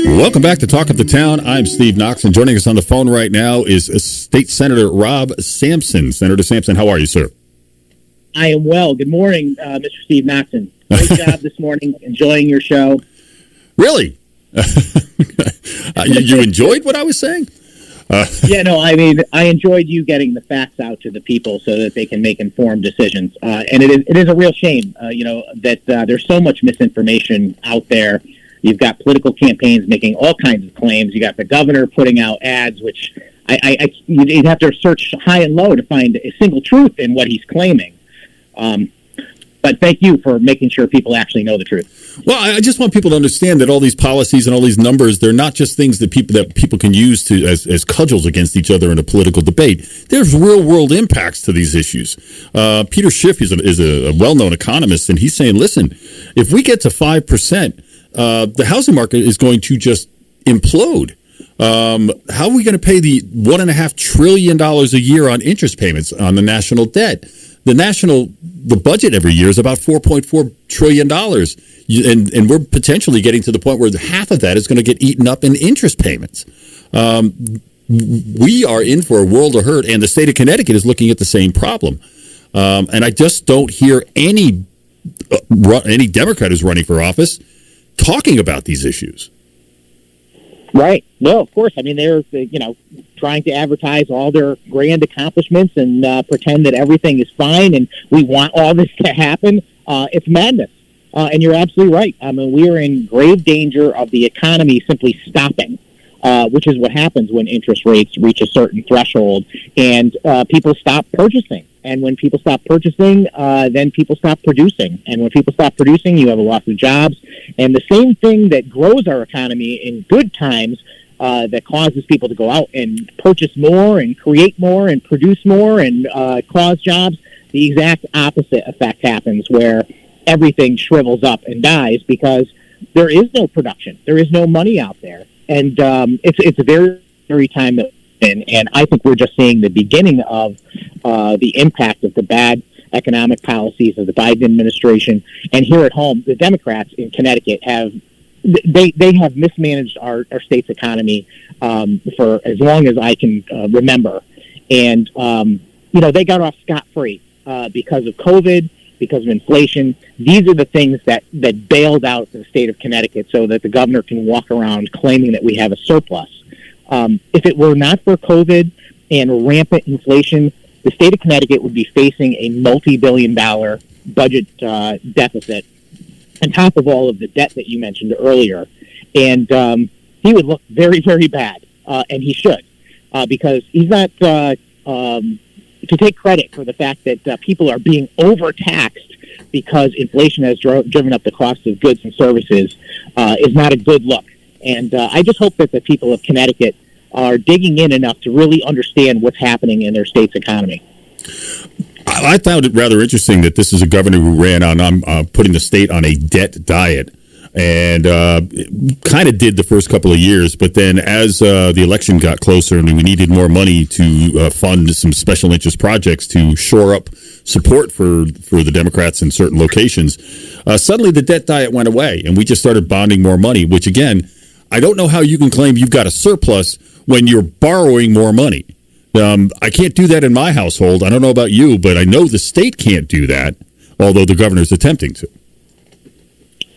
Welcome back to Talk of the Town. I'm Steve Noxon. Joining us on the phone right now is State Senator Rob Sampson. Senator Sampson, how are you, sir? I am well. Good morning, Mr. Steve Noxon. Great job this morning. Enjoying your show. Really? You enjoyed what I was saying? Yeah, no, I mean, I enjoyed you getting the facts out to the people so that they can make informed decisions. And it is a real shame, that there's so much misinformation out there. You've got political campaigns making all kinds of claims. You got the governor putting out ads, which you'd have to search high and low to find a single truth in what he's claiming. But thank you for making sure people actually know the truth. Well, I just want people to understand that all these policies and all these numbers, they're not just things that people can use to as cudgels against each other in a political debate. There's real-world impacts to these issues. Peter Schiff is a well-known economist, and he's saying, listen, if we get to 5%, the housing market is going to just implode. How are we going to pay the $1.5 trillion a year on interest payments on the national debt? The budget every year is about $4.4 trillion. And we're potentially getting to the point where half of that is going to get eaten up in interest payments. We are in for a world of hurt, and the state of Connecticut is looking at the same problem. And I just don't hear any Democrat who's running for office talking about these issues. Right. No, of course. I mean, they're trying to advertise all their grand accomplishments and pretend that everything is fine and we want all this to happen. It's madness. And you're absolutely right. I mean, we are in grave danger of the economy simply stopping, which is what happens when interest rates reach a certain threshold and people stop purchasing. And when people stop purchasing, then people stop producing. And when people stop producing, you have a loss of jobs. And the same thing that grows our economy in good times that causes people to go out and purchase more and create more and produce more and cause jobs, the exact opposite effect happens where everything shrivels up and dies because there is no production. There is no money out there. And it's a very, very time that and I think we're just seeing the beginning of the impact of the bad economic policies of the Biden administration. And here at home, the Democrats in Connecticut have mismanaged our state's economy for as long as I can remember. And, they got off scot-free because of COVID, because of inflation. These are the things that bailed out the state of Connecticut so that the governor can walk around claiming that we have a surplus. If it were not for COVID and rampant inflation, the state of Connecticut would be facing a multi-billion-dollar budget deficit on top of all of the debt that you mentioned earlier. And he would look very, very bad, and he should, because he's not to take credit for the fact that people are being overtaxed because inflation has driven up the cost of goods and services is not a good look. And I just hope that the people of Connecticut are digging in enough to really understand what's happening in their state's economy. I found it rather interesting that this is a governor who ran on putting the state on a debt diet and kind of did the first couple of years. But then as the election got closer and we needed more money to fund some special interest projects to shore up support for the Democrats in certain locations, suddenly the debt diet went away and we just started bonding more money, which again, I don't know how you can claim you've got a surplus when you're borrowing more money. I can't do that in my household. I don't know about you, but I know the state can't do that, although the governor's attempting to.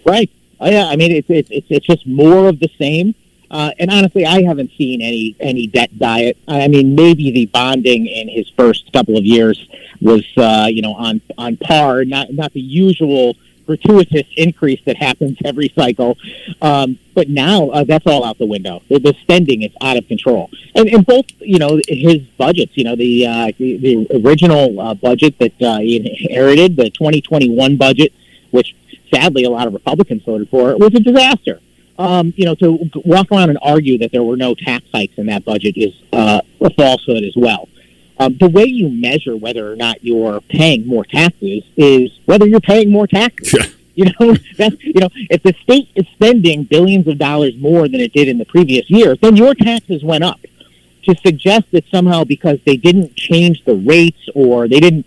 Right. Yeah, I mean, it's just more of the same. And honestly, I haven't seen any debt diet. I mean, maybe the bonding in his first couple of years was, on par, not the usual gratuitous increase that happens every cycle. But now that's all out the window. The spending is out of control. And both, his budgets, the original budget that he inherited, the 2021 budget, which sadly a lot of Republicans voted for, was a disaster. To walk around and argue that there were no tax hikes in that budget is a falsehood as well. The way you measure whether or not you're paying more taxes is whether you're paying more taxes. Yeah. If the state is spending billions of dollars more than it did in the previous year, then your taxes went up. To suggest that somehow because they didn't change the rates or they didn't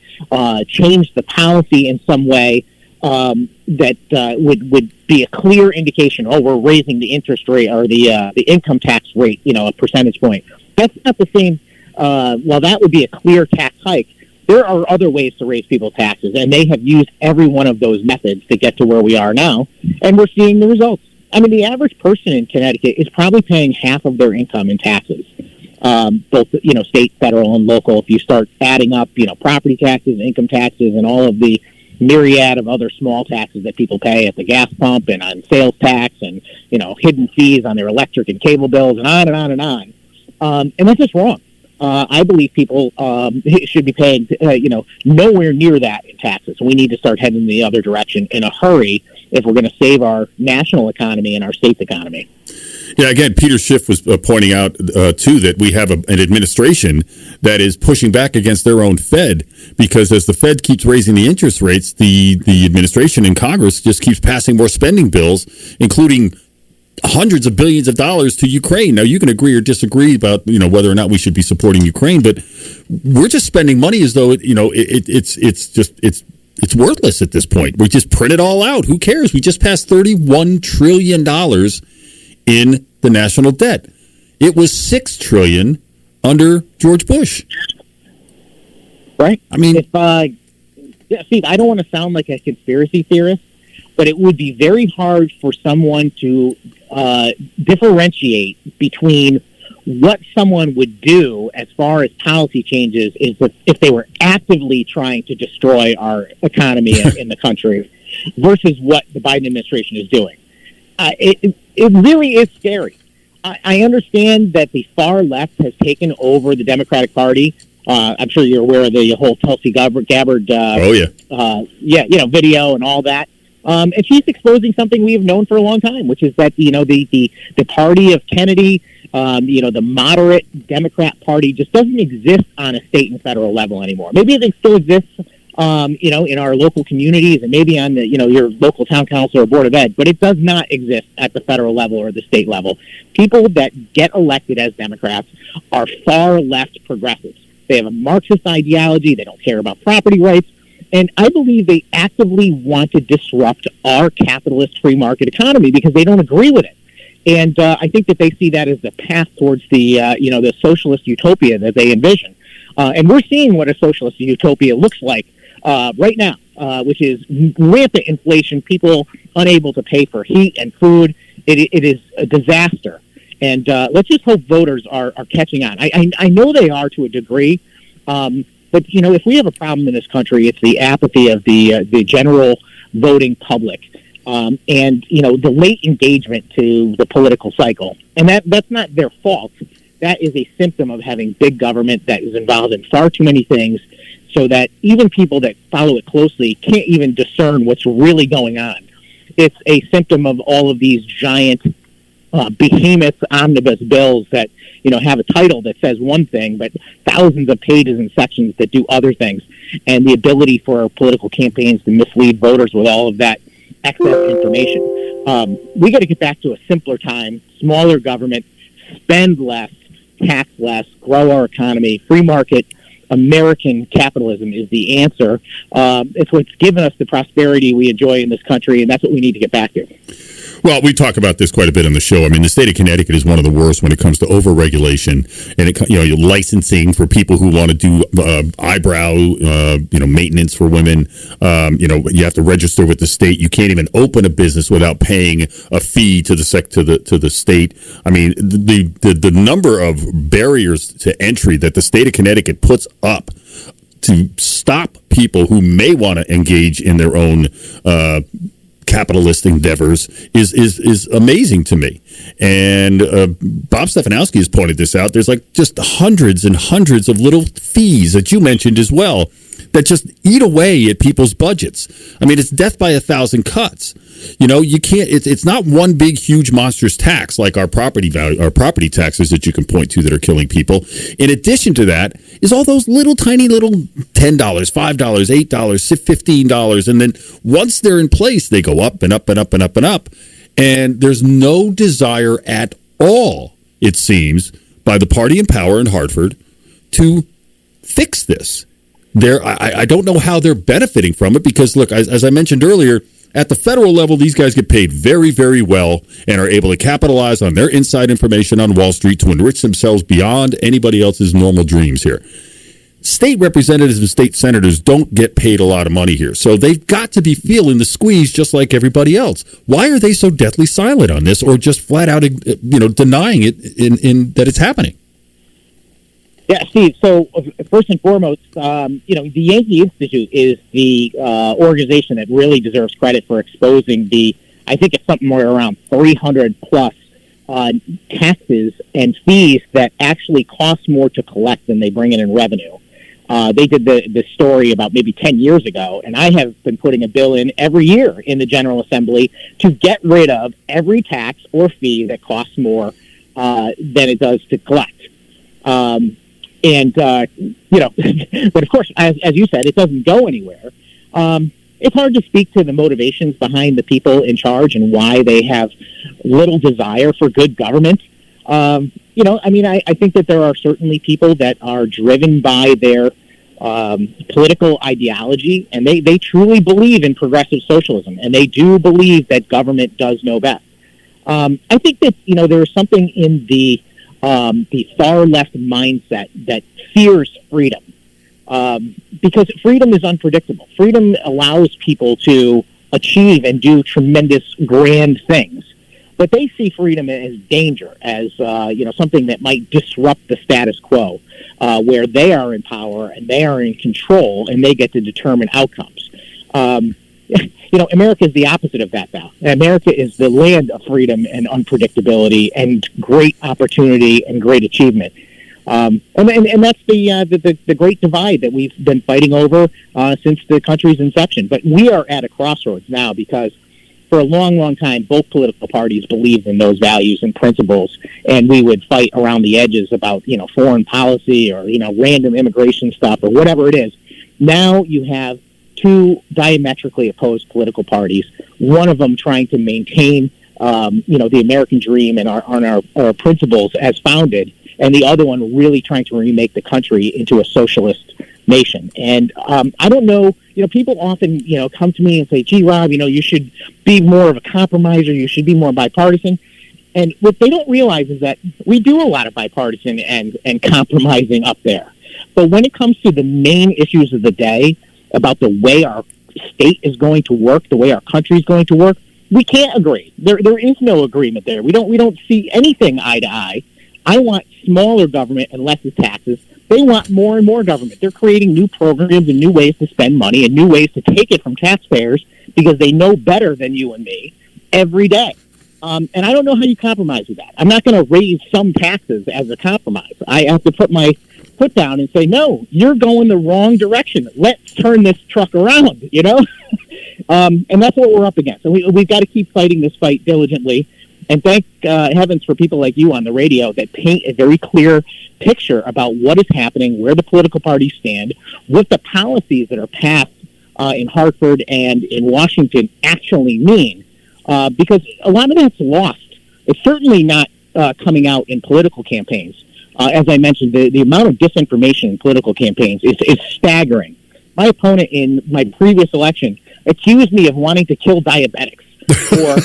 change the policy in some way, that would be a clear indication. Oh, we're raising the interest rate or the income tax rate, a percentage point. That's not the same. While that would be a clear tax hike, there are other ways to raise people's taxes, and they have used every one of those methods to get to where we are now, and we're seeing the results. I mean, the average person in Connecticut is probably paying half of their income in taxes, both state, federal, and local. If you start adding up, property taxes, income taxes, and all of the myriad of other small taxes that people pay at the gas pump and on sales tax and hidden fees on their electric and cable bills and on and on and on, and that's just wrong. I believe people should be paying, nowhere near that in taxes. We need to start heading the other direction in a hurry if we're going to save our national economy and our state's economy. Yeah, again, Peter Schiff was pointing out, too, that we have an administration that is pushing back against their own Fed because as the Fed keeps raising the interest rates, the administration in Congress just keeps passing more spending bills, including hundreds of billions of dollars to Ukraine. Now, you can agree or disagree about whether or not we should be supporting Ukraine, but we're just spending money as though it's worthless at this point. We just print it all out. Who cares? We just passed $31 trillion in the national debt. It was $6 trillion under George Bush. Right. I mean, Steve, I don't want to sound like a conspiracy theorist, but it would be very hard for someone to differentiate between what someone would do as far as policy changes is if they were actively trying to destroy our economy in the country versus what the Biden administration is doing. It really is scary. I understand that the far left has taken over the Democratic Party. I'm sure you're aware of the whole Tulsi Gabbard video and all that. And she's exposing something we have known for a long time, which is that, the party of Kennedy, the moderate Democrat Party just doesn't exist on a state and federal level anymore. Maybe it still exists, in our local communities and maybe on the, your local town council or board of ed, but it does not exist at the federal level or the state level. People that get elected as Democrats are far left progressives. They have a Marxist ideology. They don't care about property rights. And I believe they actively want to disrupt our capitalist free market economy because they don't agree with it. And I think that they see that as the path towards the socialist utopia that they envision. And we're seeing what a socialist utopia looks like right now, which is rampant inflation, people unable to pay for heat and food. It is a disaster. And let's just hope voters are catching on. I know they are to a degree. But, if we have a problem in this country, it's the apathy of the general voting public and, the late engagement to the political cycle. And that's not their fault. That is a symptom of having big government that is involved in far too many things so that even people that follow it closely can't even discern what's really going on. It's a symptom of all of these giant behemoth omnibus bills that have a title that says one thing, but thousands of pages and sections that do other things, and the ability for political campaigns to mislead voters with all of that excess information. We got to get back to a simpler time, smaller government, spend less, tax less, grow our economy. Free market American capitalism is the answer. It's what's given us the prosperity we enjoy in this country, and that's what we need to get back to. Well, we talk about this quite a bit on the show. I mean, the state of Connecticut is one of the worst when it comes to overregulation and licensing for people who want to do eyebrow maintenance for women. You have to register with the state. You can't even open a business without paying a fee to the state. I mean, the number of barriers to entry that the state of Connecticut puts up to stop people who may want to engage in their own capitalist endeavors is amazing to me. And Bob Stefanowski has pointed this out. There's like just hundreds and hundreds of little fees that you mentioned as well that just eat away at people's budgets. I mean, it's death by 1,000 cuts. You can't. It's not one big, huge, monstrous tax like our property taxes that you can point to that are killing people. In addition to that, is all those tiny little $10, $5, $8, $15, and then once they're in place, they go up and up and up and up and up. And there's no desire at all, it seems, by the party in power in Hartford to fix this. I don't know how they're benefiting from it because, look, as I mentioned earlier, at the federal level, these guys get paid very, very well and are able to capitalize on their inside information on Wall Street to enrich themselves beyond anybody else's normal dreams here. State representatives and state senators don't get paid a lot of money here, so they've got to be feeling the squeeze just like everybody else. Why are they so deathly silent on this, or just flat out, denying it in that it's happening? Yeah, Steve. So first and foremost, the Yankee Institute is the organization that really deserves credit for exposing I think it's something more around 300 plus taxes and fees that actually cost more to collect than they bring in revenue. They did the story about maybe 10 years ago, and I have been putting a bill in every year in the General Assembly to get rid of every tax or fee that costs more than it does to collect. But of course, as you said, it doesn't go anywhere. It's hard to speak to the motivations behind the people in charge and why they have little desire for good government. I think that there are certainly people that are driven by their political ideology, and they truly believe in progressive socialism, and they do believe that government does know best. I think that, there is something in the far left mindset that fears freedom, because freedom is unpredictable. Freedom allows people to achieve and do tremendous, grand things. But they see freedom as danger, as something that might disrupt the status quo, where they are in power and they are in control and they get to determine outcomes. America is the opposite of that now. America is the land of freedom and unpredictability and great opportunity and great achievement. And that's the great divide that we've been fighting over since the country's inception. But we are at a crossroads now because for a long, long time, both political parties believed in those values and principles, and we would fight around the edges about, foreign policy or, random immigration stuff or whatever it is. Now you have two diametrically opposed political parties, one of them trying to maintain, the American dream and our principles as founded, and the other one really trying to remake the country into a socialist nation. And I don't know, people often, come to me and say, gee, Rob, you should be more of a compromiser, you should be more bipartisan. And what they don't realize is that we do a lot of bipartisan and compromising up there. But when it comes to the main issues of the day about the way our state is going to work, the way our country is going to work, we can't agree. There is no agreement there. We don't see anything eye to eye. I want smaller government and less taxes. They want more and more government. They're creating new programs and new ways to spend money and new ways to take it from taxpayers because they know better than you and me every day. And I don't know how you compromise with that. I'm not going to raise some taxes as a compromise. I have to put my foot down and say, no, you're going the wrong direction. Let's turn this truck around, And that's what we're up against. And we've got to keep fighting this fight diligently. And thank heavens for people like you on the radio that paint a very clear picture about what is happening, where the political parties stand, what the policies that are passed in Hartford and in Washington actually mean. Because a lot of that's lost. It's certainly not coming out in political campaigns. As I mentioned, the amount of disinformation in political campaigns is staggering. My opponent in my previous election accused me of wanting to kill diabetics or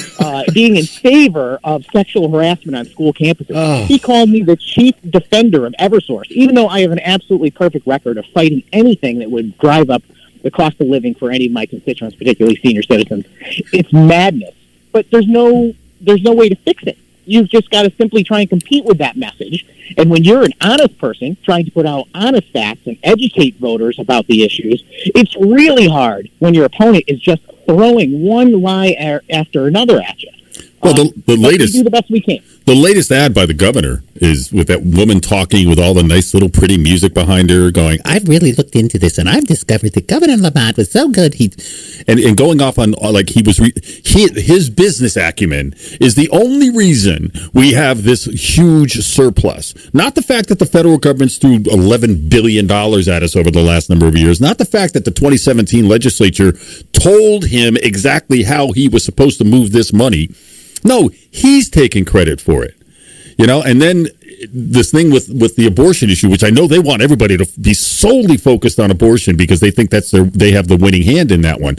being in favor of sexual harassment on school campuses. Oh. He called me the chief defender of Eversource, even though I have an absolutely perfect record of fighting anything that would drive up the cost of living for any of my constituents, particularly senior citizens. It's madness. But there's no way to fix it. You've just got to simply try and compete with that message. And when you're an honest person trying to put out honest facts and educate voters about the issues, it's really hard when your opponent is just throwing one lie after another at you. Well, the latest, we do the best we can. The latest ad by the governor is with that woman talking with all the nice little pretty music behind her going, I've really looked into this and I've discovered that Governor Lamont was so good. And going off on like his business acumen is the only reason we have this huge surplus. Not the fact that the federal government's threw $11 billion at us over the last number of years. Not the fact that the 2017 legislature told him exactly how he was supposed to move this money. No, he's taking credit for it, and then this thing with the abortion issue, which I know they want everybody to be solely focused on abortion because they think they have the winning hand in that one.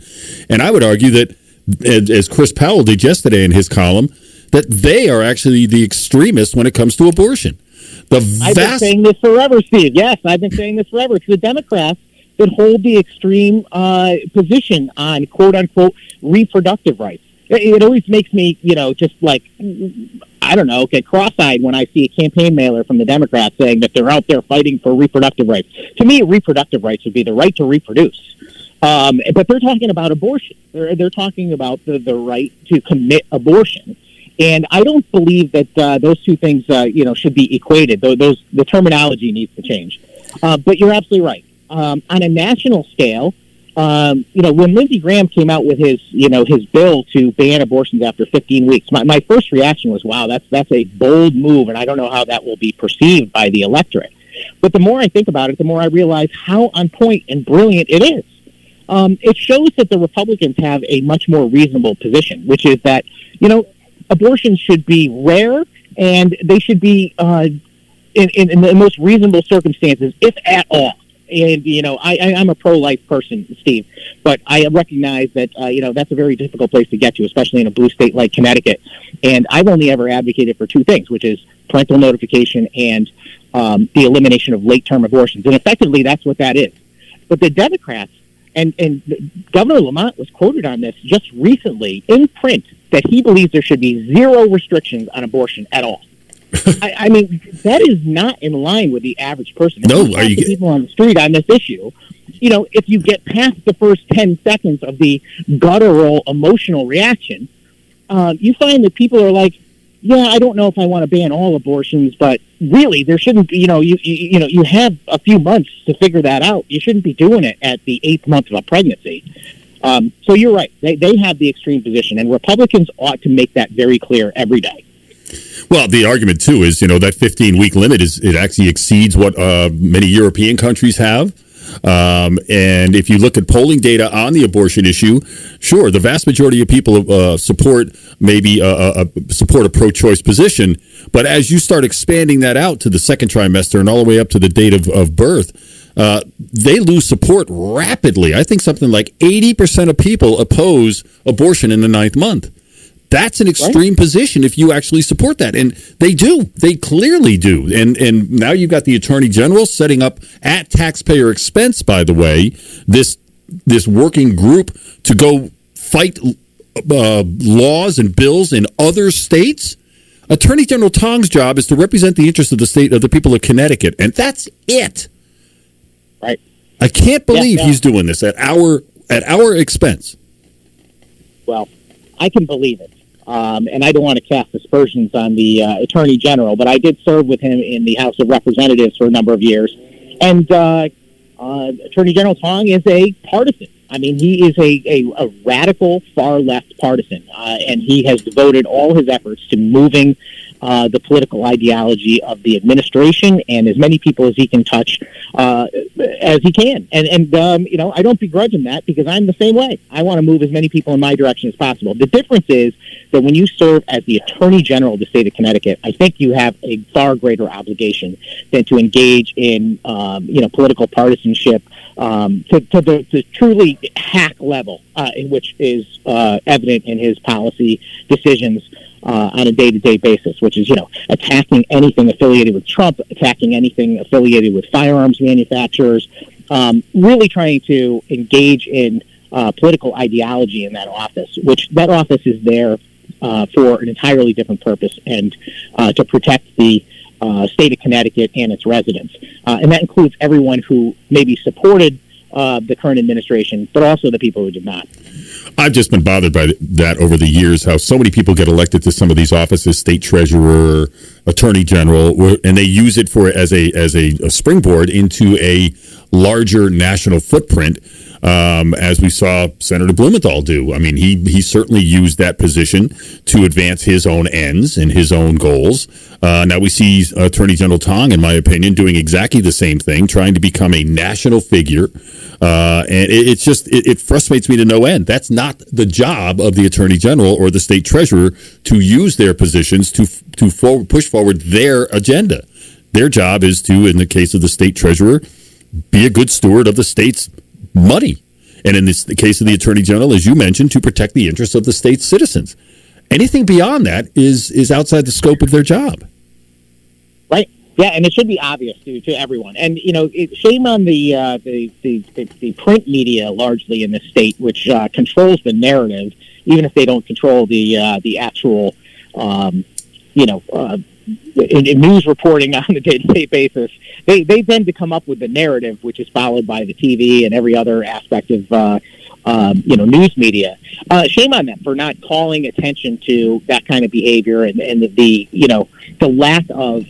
And I would argue that, as Chris Powell did yesterday in his column, that they are actually the extremists when it comes to abortion. I've been saying this forever, Steve. Yes, I've been saying this forever. It's the Democrats that hold the extreme position on quote-unquote reproductive rights. It always makes me, just like, I don't know, get cross-eyed when I see a campaign mailer from the Democrats saying that they're out there fighting for reproductive rights. To me, reproductive rights would be the right to reproduce. But they're talking about abortion. They're talking about the right to commit abortion. And I don't believe that those two things, should be equated. The terminology needs to change. But you're absolutely right. On a national scale, when Lindsey Graham came out with his bill to ban abortions after 15 weeks, my first reaction was, wow, that's a bold move, and I don't know how that will be perceived by the electorate. But the more I think about it, the more I realize how on point and brilliant it is. It shows that the Republicans have a much more reasonable position, which is that, abortions should be rare, and they should be in the most reasonable circumstances, if at all. And, I'm a pro-life person, Steve, but I recognize that, that's a very difficult place to get to, especially in a blue state like Connecticut. And I've only ever advocated for two things, which is parental notification and the elimination of late-term abortions. And effectively, that's what that is. But the Democrats, and Governor Lamont was quoted on this just recently in print, that he believes there should be zero restrictions on abortion at all. I mean, that is not in line with the average person. No, are you people on the street on this issue? If you get past the first 10 seconds of the guttural emotional reaction, you find that people are like, yeah, I don't know if I want to ban all abortions, but really, there shouldn't be, you have a few months to figure that out. You shouldn't be doing it at the 8th month of a pregnancy. So you're right. They have the extreme position, and Republicans ought to make that very clear every day. Well, the argument, too, is, that 15-week limit it actually exceeds what many European countries have. And if you look at polling data on the abortion issue, sure, the vast majority of people support a pro-choice position. But as you start expanding that out to the second trimester and all the way up to the date of birth, they lose support rapidly. I think something like 80% of people oppose abortion in the 9th month. That's an extreme position if you actually support that. And they do. They clearly do. And now you've got the Attorney General setting up, at taxpayer expense, by the way, this working group to go fight laws and bills in other states. Attorney General Tong's job is to represent the interests of the state, of the people of Connecticut. And that's it. Right. I can't believe he's doing this at our expense. Well, I can believe it. And I don't want to cast aspersions on the Attorney General, but I did serve with him in the House of Representatives for a number of years. And Attorney General Tong is a partisan. I mean, he is a radical far-left partisan, and he has devoted all his efforts to moving the political ideology of the administration and as many people as he can touch as he can. And I don't begrudge him that, because I'm the same way. I want to move as many people in my direction as possible. The difference is that when you serve as the Attorney General of the state of Connecticut, I think you have a far greater obligation than to engage in political partisanship to the truly hack level, which is evident in his policy decisions on a day-to-day basis, which is, attacking anything affiliated with Trump, attacking anything affiliated with firearms manufacturers, really trying to engage in political ideology in that office, which that office is there for an entirely different purpose, and to protect the state of Connecticut and its residents. And that includes everyone who maybe supported the current administration, but also the people who did not. I've just been bothered by that over the years, how so many people get elected to some of these offices, state treasurer, attorney general, and they use it as a springboard into a larger national footprint, as we saw Senator Blumenthal do. I mean, he certainly used that position to advance his own ends and his own goals. Now we see Attorney General Tong, in my opinion, doing exactly the same thing, trying to become a national figure. And it frustrates me to no end. That's not the job of the Attorney General or the state treasurer, to use their positions to push forward their agenda. Their job is to, in the case of the state treasurer, be a good steward of the state's money. And in the case of the attorney general, as you mentioned, to protect the interests of the state's citizens. Anything beyond that is outside the scope of their job. Right. Yeah, and it should be obvious to everyone. And shame on the print media largely in the state, which controls the narrative, even if they don't control the actual news reporting on a day-to-day basis. They tend to come up with the narrative, which is followed by the TV and every other aspect of news media. Shame on them for not calling attention to that kind of behavior and the lack of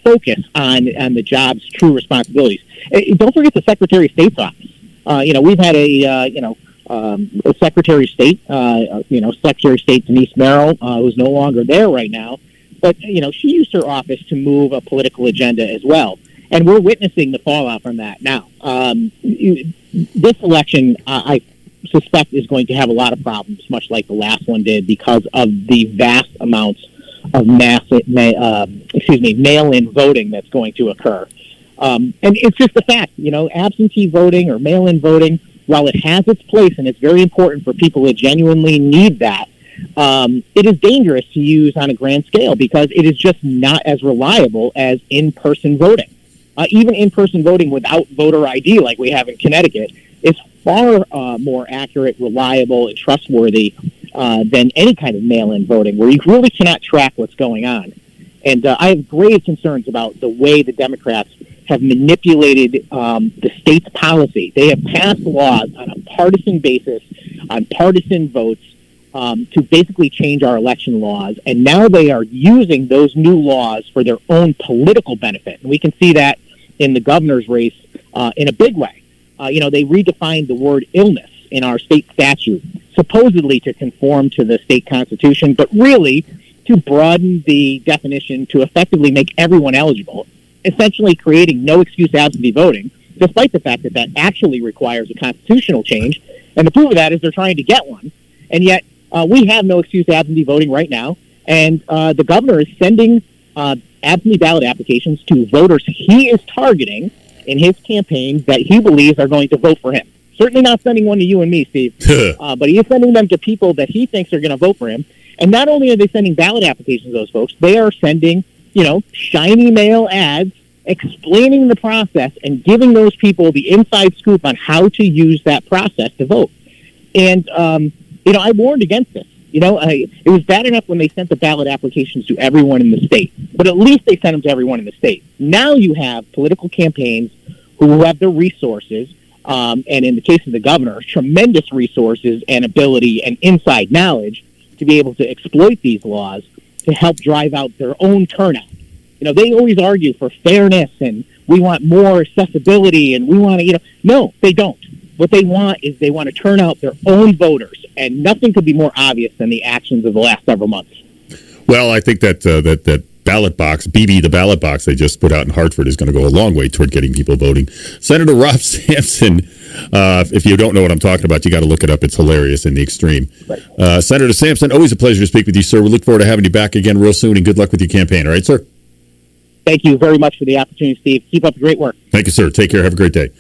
focus on the job's true responsibilities. Don't forget the Secretary of State's office. We've had a Secretary of State, Secretary of State Denise Merrill, who's no longer there right now, but she used her office to move a political agenda as well, and we're witnessing the fallout from that now. This election, I suspect, is going to have a lot of problems, much like the last one did, because of the vast amounts of mail-in voting that's going to occur. And it's just a fact, absentee voting or mail-in voting, while it has its place and it's very important for people that genuinely need that, it is dangerous to use on a grand scale because it is just not as reliable as in-person voting. Even in-person voting without voter ID, like we have in Connecticut, is far more accurate, reliable, and trustworthy than any kind of mail-in voting, where you really cannot track what's going on. And I have grave concerns about the way the Democrats have manipulated the state's policy. They have passed laws on a partisan basis, on partisan votes, to basically change our election laws. And now they are using those new laws for their own political benefit. And we can see that in the governor's race in a big way. They redefined the word illness in our state statute, supposedly to conform to the state constitution, but really to broaden the definition to effectively make everyone eligible, essentially creating no excuse absentee voting, despite the fact that that actually requires a constitutional change. And the proof of that is they're trying to get one. And yet we have no excuse absentee voting right now. And the governor is sending absentee ballot applications to voters he is targeting in his campaign that he believes are going to vote for him. Certainly not sending one to you and me, Steve, but he is sending them to people that he thinks are going to vote for him. And not only are they sending ballot applications to those folks, they are sending, shiny mail ads explaining the process and giving those people the inside scoop on how to use that process to vote. And, I warned against this. It was bad enough when they sent the ballot applications to everyone in the state, but at least they sent them to everyone in the state. Now you have political campaigns who have the resources, and in the case of the governor, tremendous resources and ability and inside knowledge to be able to exploit these laws to help drive out their own turnout. They always argue for fairness and we want more accessibility and we want to, no, they don't. What they want is they want to turn out their own voters, and nothing could be more obvious than the actions of the last several months. Well, I think that that ballot box, BB, the ballot box they just put out in Hartford, is going to go a long way toward getting people voting. Senator Rob Sampson, if you don't know what I'm talking about, you got to look it up. It's hilarious in the extreme. Right. Senator Sampson, always a pleasure to speak with you, sir. We look forward to having you back again real soon, and good luck with your campaign. All right, sir? Thank you very much for the opportunity, Steve. Keep up the great work. Thank you, sir. Take care. Have a great day.